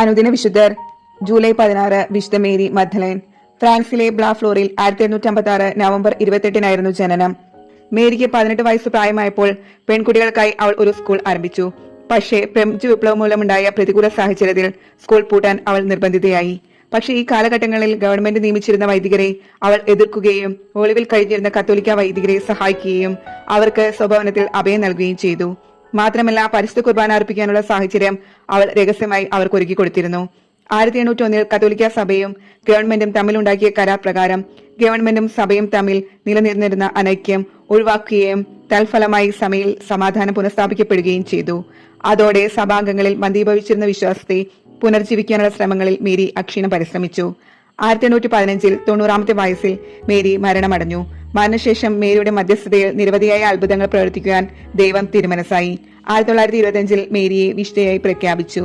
അനുദിന വിശുദ്ധർ ജൂലൈ 16 വിശുദ്ധ മേരി മഗ്ദലേൻ. ഫ്രാൻസിലെ ബ്ലാഫ്ലോറിൽ 1856 നവംബർ 28 ജനനം. മേരിക്ക് 18 വയസ്സ് പ്രായമായപ്പോൾ പെൺകുട്ടികൾക്കായി അവൾ ഒരു സ്കൂൾ ആരംഭിച്ചു. പക്ഷേ ഫ്രഞ്ച് വിപ്ലവം മൂലമുണ്ടായ പ്രതികൂല സാഹചര്യത്തിൽ സ്കൂൾ പൂട്ടാൻ അവൾ നിർബന്ധിതയായി. പക്ഷേ ഈ കാലഘട്ടങ്ങളിൽ ഗവൺമെന്റ് നിയമിച്ചിരുന്ന വൈദികരെ അവൾ എതിർക്കുകയും ഒളിവിൽ കഴിഞ്ഞിരുന്ന കത്തോലിക്ക വൈദികരെ സഹായിക്കുകയും അവർക്ക് സ്വഭവനത്തിൽ അഭയം നൽകുകയും ചെയ്തു. മാത്രമല്ല, പരിശുദ്ധ കുർബാന അർപ്പിക്കാനുള്ള സാഹചര്യം അവൾ രഹസ്യമായി അവർക്ക് ഒരുക്കി കൊടുത്തിരുന്നു. 1801 കത്തോലിക്ക സഭയും ഗവൺമെന്റും തമ്മിലുണ്ടാക്കിയ കരാർ പ്രകാരം ഗവൺമെന്റും സഭയും തമ്മിൽ നിലനിന്നിരുന്ന അനൈക്യം ഒഴിവാക്കുകയും തൽഫലമായി സഭയിൽ സമാധാനം പുനഃസ്ഥാപിക്കപ്പെടുകയും ചെയ്തു. അതോടെ സഭാംഗങ്ങളിൽ മന്ദീഭവിച്ചിരുന്ന വിശ്വാസത്തെ പുനർജീവിക്കാനുള്ള ശ്രമങ്ങളിൽ മേരി അക്ഷീണം പരിശ്രമിച്ചു. 1815 90-ാമത്തെ വയസ്സിൽ മേരി മരണമടഞ്ഞു. മരണശേഷം മേരിയുടെ മധ്യസ്ഥതയിൽ നിരവധിയായ അത്ഭുതങ്ങൾ പ്രവർത്തിക്കുവാൻ ദൈവം തിരുമനസ്സായി. 1925 മേരിയെ വിശുദ്ധയായി പ്രഖ്യാപിച്ചു.